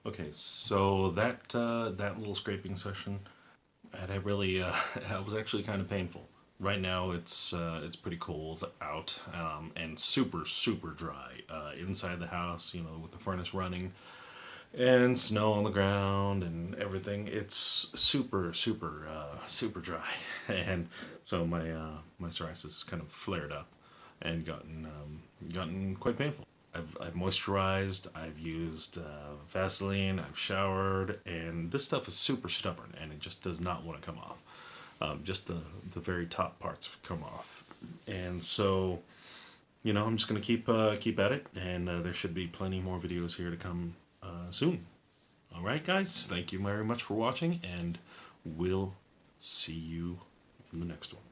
Okay, so that little scraping session, and I really it was actually kind of painful. Right now it's pretty cold out, and super dry inside the house. You know, with the furnace running and snow on the ground and everything. It's super dry, and so my psoriasis has kind of flared up and gotten quite painful. I've moisturized, I've used Vaseline, I've showered, and this stuff is super stubborn and it just does not want to come off. Just the very top parts come off, and so I'm just gonna keep at it, and there should be plenty more videos here to come soon. All right, guys, thank you very much for watching, and we'll see you in the next one.